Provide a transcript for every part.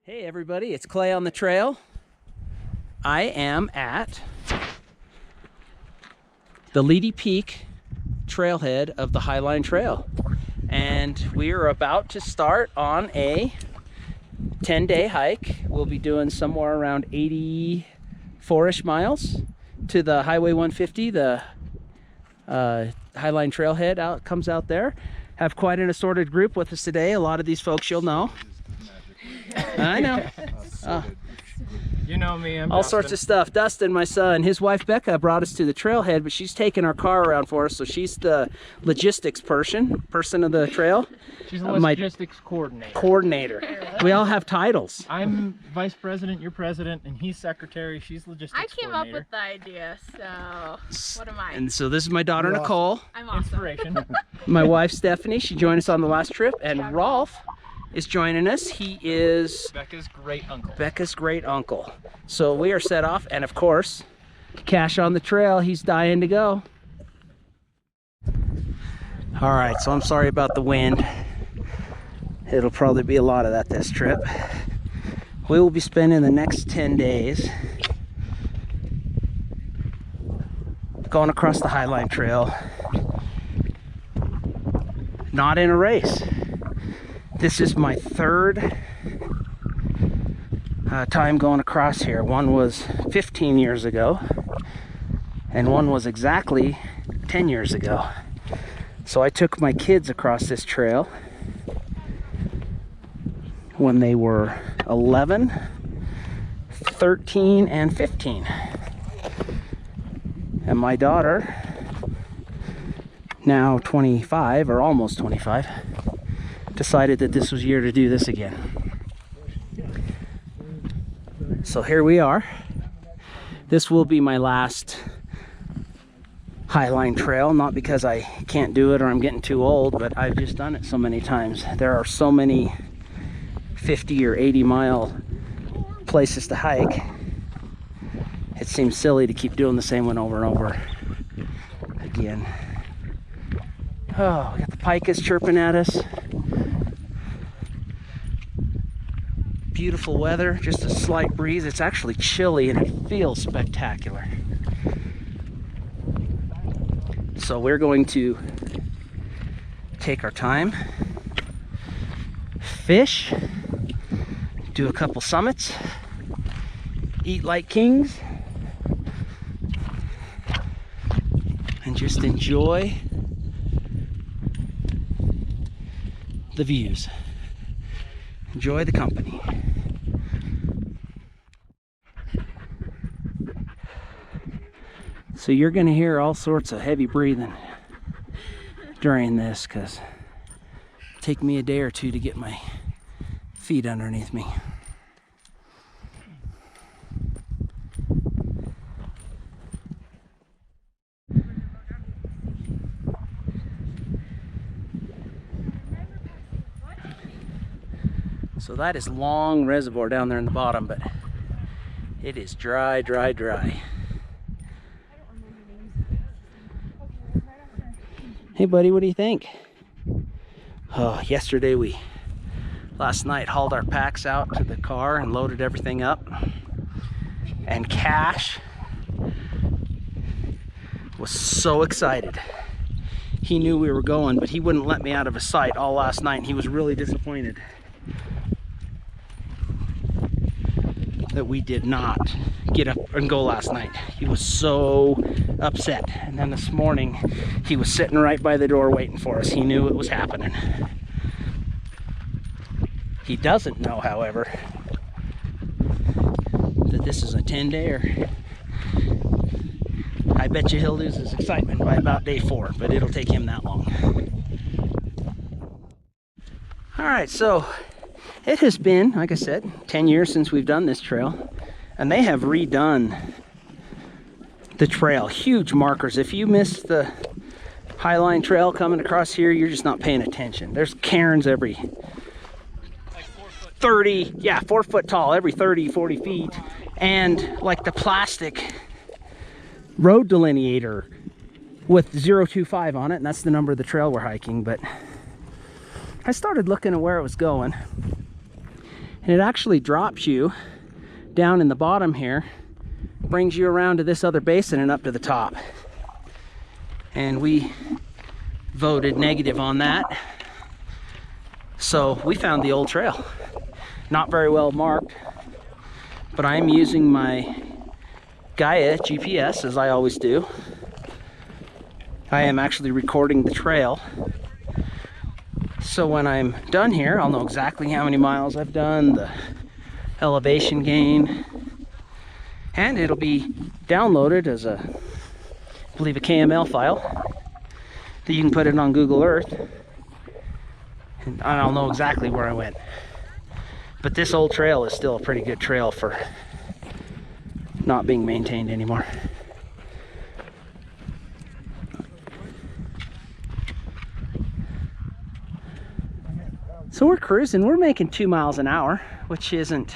Hey everybody, it's Clay on the trail. I am at the Leidy Peak trailhead of the Highline Trail, and we are about to start on a 10-day hike. We'll be doing somewhere around 84-ish miles to the Highway 150. The Highline trailhead comes out there. Have quite an assorted group with us today. A lot of these folks you'll know. I know. You know me, I'm all Dustin. sorts of stuff. Dustin, my son, his wife Becca brought us to the trailhead, but she's taking our car around for us, so she's the logistics person of the trail. She's the logistics coordinator. We all have titles. I'm vice president, you're president, and he's secretary. She's logistics I came up with the idea, so what am I? And so this is my daughter Nicole. I'm awesome. Inspiration. My wife Stephanie, she joined us on the last trip, and Rolph is joining us. He is Becca's great uncle. Becca's great uncle. So we are set off, and of course, Cash on the trail. He's dying to go. All right, so I'm sorry about the wind. It'll probably be a lot of that this trip. We will be spending the next 10 days going across the Highline Trail, not in a race. This is my third time going across here. One was 15 years ago, and one was exactly 10 years ago. So I took my kids across this trail when they were 11, 13, and 15. And my daughter, now 25, or almost 25, decided that this was year to do this again. So here we are. This will be my last Highline Trail, not because I can't do it or I'm getting too old, but I've just done it so many times. There are so many 50 or 80 mile places to hike. It seems silly to keep doing the same one over and over again. Oh, we got the pikas chirping at us. Beautiful weather, just a slight breeze. It's actually chilly and it feels spectacular. So we're going to take our time, fish, do a couple summits, eat like kings, and just enjoy the views. Enjoy the company. So you're going to hear all sorts of heavy breathing during this, because it'll take me a day or two to get my feet underneath me. So that is Long Reservoir down there in the bottom, but it is dry, dry, dry. Hey buddy, what do you think? Oh, last night hauled our packs out to the car and loaded everything up. And Cash was so excited. He knew we were going, but he wouldn't let me out of his sight all last night. He was really disappointed that we did not get up and go last night. He was so upset. And then this morning he was sitting right by the door waiting for us. He knew it was happening. He doesn't know, however, that this is a 10-dayer. I bet you he'll lose his excitement by about day 4, but it'll take him that long. All right, so it has been, like I said, 10 years since we've done this trail, and they have redone the trail. Huge markers. If you missed the Highline Trail coming across here, you're just not paying attention. There's cairns every 30, yeah, 4 foot tall, every 30, 40 feet. And like the plastic road delineator with 025 on it, and that's the number of the trail we're hiking. But I started looking at where it was going, And it actually drops you down in the bottom here, brings you around to this other basin and up to the top. And we voted negative on that. So we found the old trail. Not very well marked, but I'm using my Gaia GPS as I always do. I am actually recording the trail. So when I'm done here, I'll know exactly how many miles I've done, the elevation gain, and it'll be downloaded as a, I believe, a KML file that you can put it on Google Earth, and I'll know exactly where I went. But this old trail is still a pretty good trail for not being maintained anymore. So we're cruising, we're making 2 miles an hour, which isn't,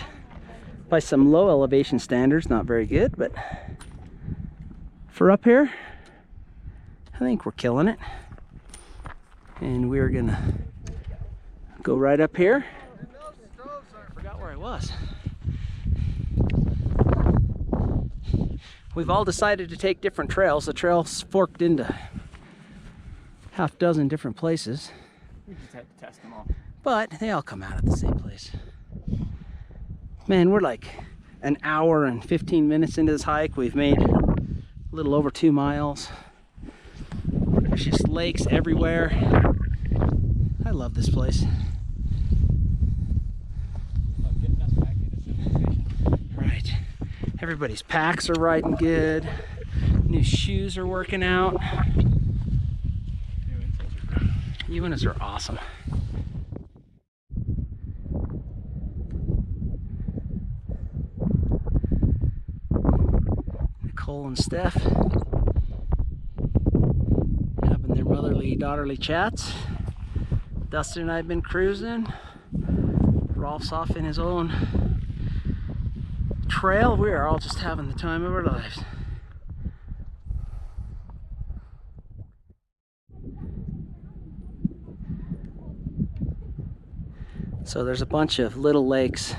by some low elevation standards, not very good, but for up here, I think we're killing it. And we're gonna go right up here. I forgot where I was. We've all decided to take different trails. The trail's forked into half dozen different places. We just had to test them all. But they all come out at the same place. Man, we're like an hour and 15 minutes into this hike. We've made a little over 2 miles. There's just lakes everywhere. I love this place. Love getting us back into civilization. Right. Everybody's packs are riding good. New shoes are working out. Uintas are awesome. Nicole and Steph having their motherly daughterly chats. Dustin and I have been cruising. Rolph's off in his own trail. We are all just having the time of our lives. So there's a bunch of little lakes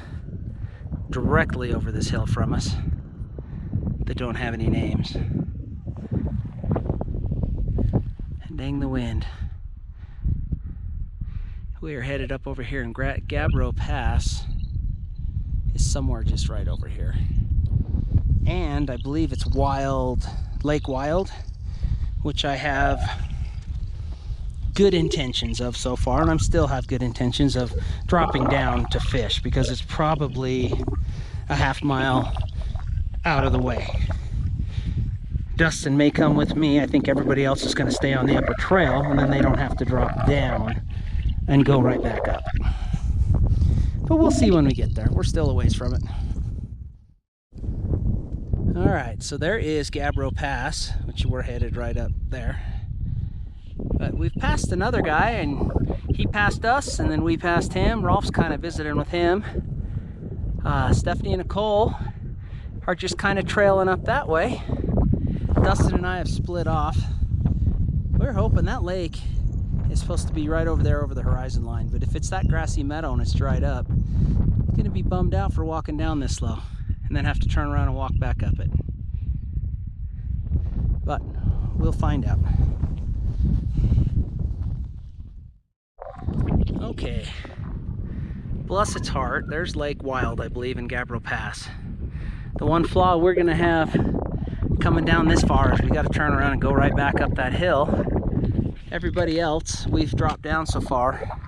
directly over this hill from us that don't have any names. And dang the wind. We are headed up over here, and Gabbro Pass is somewhere just right over here. And I believe it's Lake Wild, which I have good intentions of so far, and I still have good intentions of dropping down to fish, because it's probably a half mile out of the way. Dustin may come with me. I think everybody else is going to stay on the upper trail, and then they don't have to drop down and go right back up. But we'll see when we get there. We're still a ways from it. All right, so there is Gabbro Pass, which we're headed right up there. But we've passed another guy, and he passed us, and then we passed him. Rolph's kind of visiting with him. Stephanie and Nicole are just kind of trailing up that way. Dustin and I have split off. We're hoping that lake is supposed to be right over there over the horizon line, but if it's that grassy meadow and it's dried up, I'm gonna be bummed out for walking down this slow and then have to turn around and walk back up it. But we'll find out. Okay, bless its heart, there's Lake Wild, I believe, in Gabbro Pass. The one flaw we're gonna have coming down this far is we gotta turn around and go right back up that hill. Everybody else, we've dropped down so far,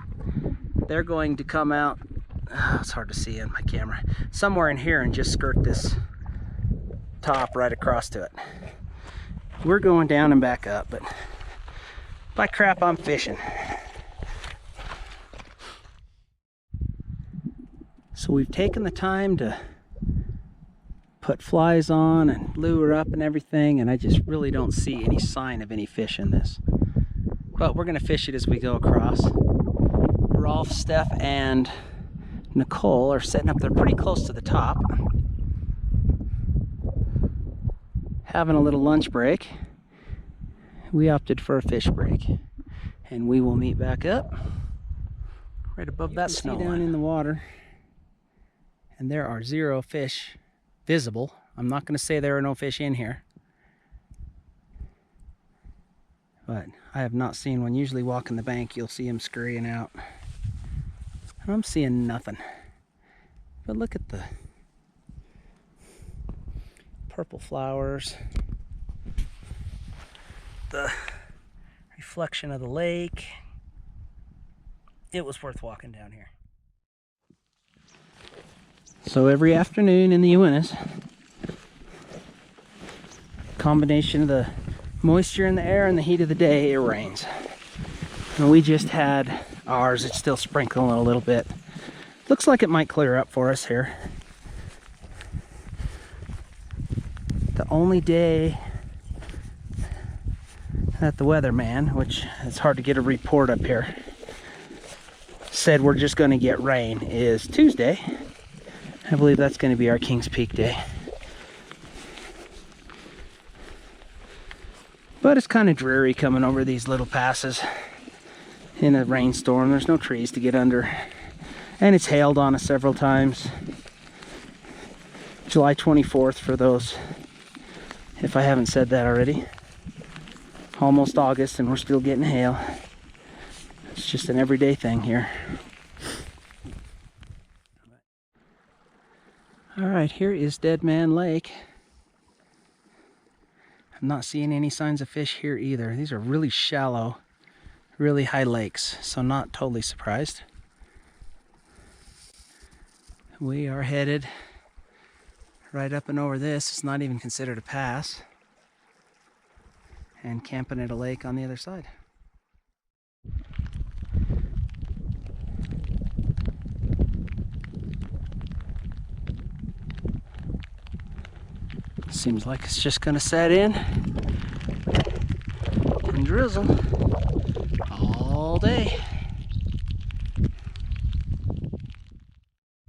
they're going to come out, it's hard to see in my camera, somewhere in here and just skirt this top right across to it. We're going down and back up, but by crap, I'm fishing. So we've taken the time to put flies on and lure up and everything, and I just really don't see any sign of any fish in this. But we're gonna fish it as we go across. Rolph, Steph, and Nicole are sitting up there pretty close to the top, having a little lunch break. We opted for a fish break, and we will meet back up right above that snow line in the water. And there are 0 fish visible. I'm not going to say there are no fish in here, but I have not seen one. Usually walking the bank, you'll see them scurrying out. I'm seeing nothing. But look at the purple flowers, the reflection of the lake. It was worth walking down here. So every afternoon in the Uintas, combination of the moisture in the air and the heat of the day, it rains. And we just had ours. It's still sprinkling a little bit. Looks like it might clear up for us here. The only day that the weatherman, which it's hard to get a report up here, said we're just going to get rain is Tuesday. I believe that's going to be our Kings Peak day. But it's kind of dreary coming over these little passes in a rainstorm. There's no trees to get under. And it's hailed on us several times. July 24th for those, if I haven't said that already. Almost August and we're still getting hail. It's just an everyday thing here. Alright, here is Dead Man Lake. I'm not seeing any signs of fish here either. These are really shallow, really high lakes, so not totally surprised. We are headed right up and over this. It's not even considered a pass. And camping at a lake on the other side. Seems like it's just gonna set in and drizzle all day.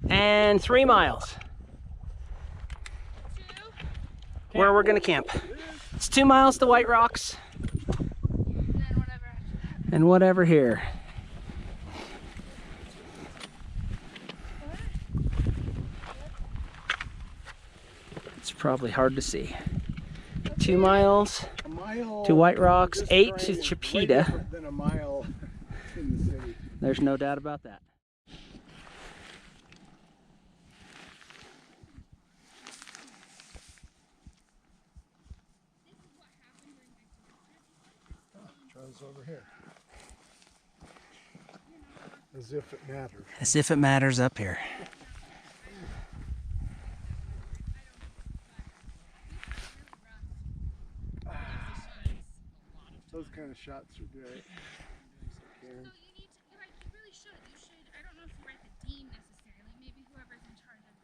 And 3 miles. Where we're gonna camp. It's 2 miles to Whiterocks. And whatever here. It's probably hard to see. 2 miles to Whiterocks, 8 to Chipeta. Than a mile in the city. There's no doubt about that. Tries over here. As if it matters. As if it matters up here. Those kind of shots are great. So you need to, you really should. You should, I don't know if you write the dean necessarily, maybe whoever's in charge of.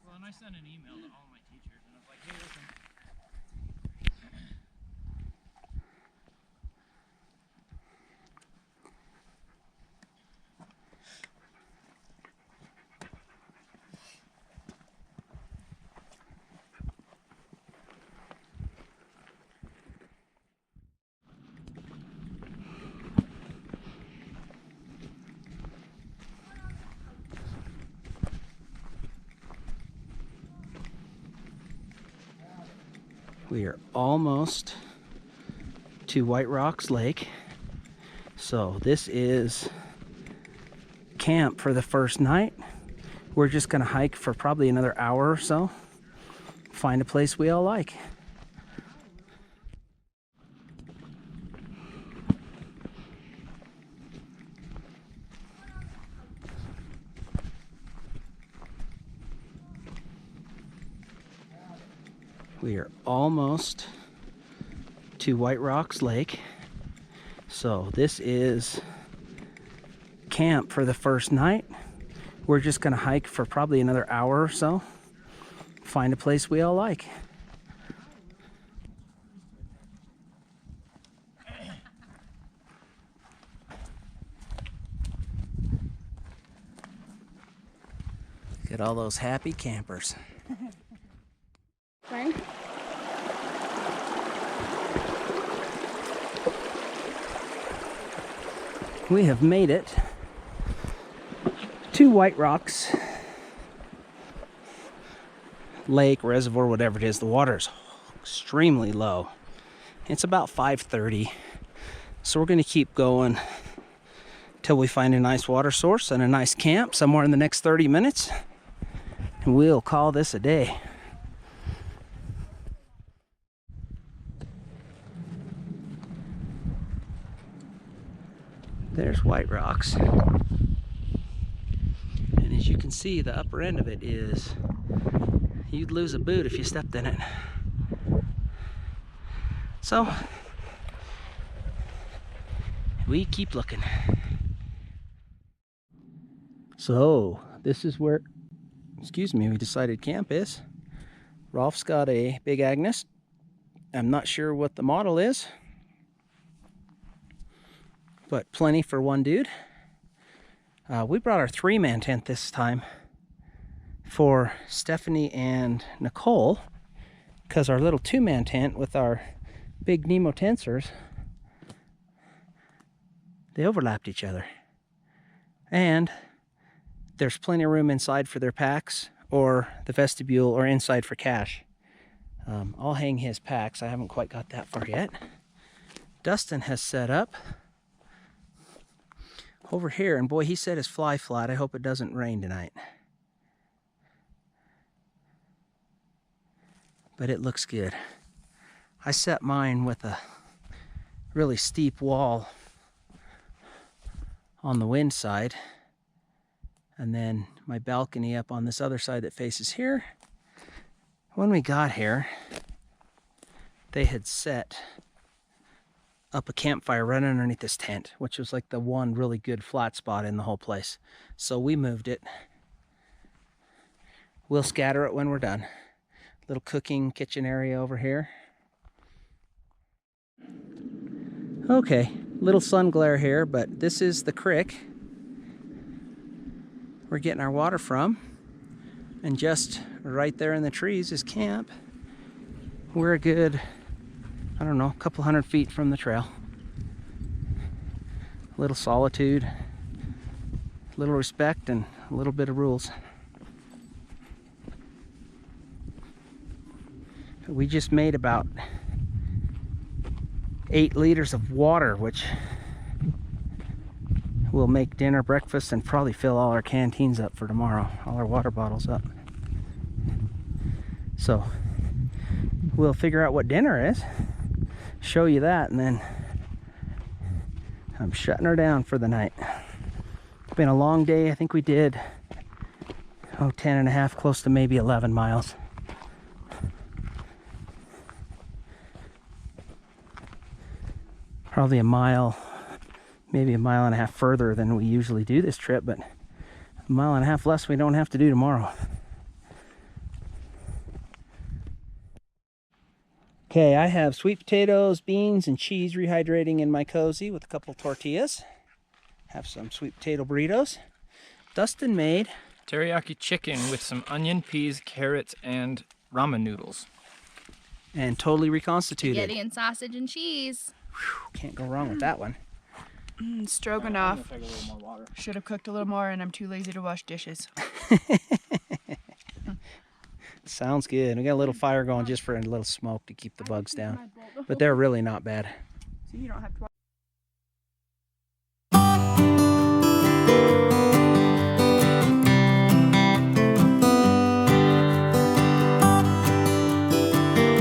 Well, and I sent an email to all my teachers and I was like, hey, listen. We are almost to Whiterocks Lake. So this is camp for the first night. We're just gonna hike for probably another hour or so. Find a place we all like. We are almost to Whiterocks Lake. So this is camp for the first night. We're just gonna hike for probably another hour or so. Find a place we all like. Look at all those happy campers. Fine. We have made it to Whiterocks lake, reservoir, whatever it is. The water is extremely low. It's about 5:30, so we're going to keep going till we find a nice water source and a nice camp somewhere in the next 30 minutes, and we'll call this a day. There's Whiterocks, and as you can see, the upper end of it is, you'd lose a boot if you stepped in it. So we keep looking. So this is where, we decided camp is. Rolph's got a big Agnes. I'm not sure what the model is, but plenty for one dude. We brought our 3-man tent this time for Stephanie and Nicole, because our little 2-man tent with our big Nemo tensors, they overlapped each other. And there's plenty of room inside for their packs, or the vestibule, or inside for Cash. I'll hang his packs. I haven't quite got that far yet. Dustin has set up over here, and boy, he set his fly flat. I hope it doesn't rain tonight. But it looks good. I set mine with a really steep wall on the wind side, and then my balcony up on this other side that faces here. When we got here, they had set up a campfire right underneath this tent, which was like the one really good flat spot in the whole place. So we moved it. We'll scatter it when we're done. Little cooking kitchen area over here. Okay, little sun glare here, but this is the creek we're getting our water from. And just right there in the trees is camp. We're a good, I don't know, a couple hundred feet from the trail. A little solitude, a little respect, and a little bit of rules. We just made about 8 liters of water, which will make dinner, breakfast, and probably fill all our canteens up for tomorrow, all our water bottles up. So we'll figure out what dinner is, show you that, and then I'm shutting her down for the night. It's been a long day. I think we did 10 and a half, close to maybe 11 miles. Probably a mile, maybe a mile and a half further than we usually do this trip, but a mile and a half less we don't have to do tomorrow. Okay, I have sweet potatoes, beans, and cheese rehydrating in my cozy with a couple tortillas. Have some sweet potato burritos. Dustin made Teriyaki chicken with some onion, peas, carrots, and ramen noodles. and totally reconstituted. Spaghetti and sausage and cheese. Whew, can't go wrong with that one. Stroganoff. Should have cooked a little more, and I'm too lazy to wash dishes. Sounds good. We got a little fire going just for a little smoke to keep the bugs down. But they're really not bad. So you don't have to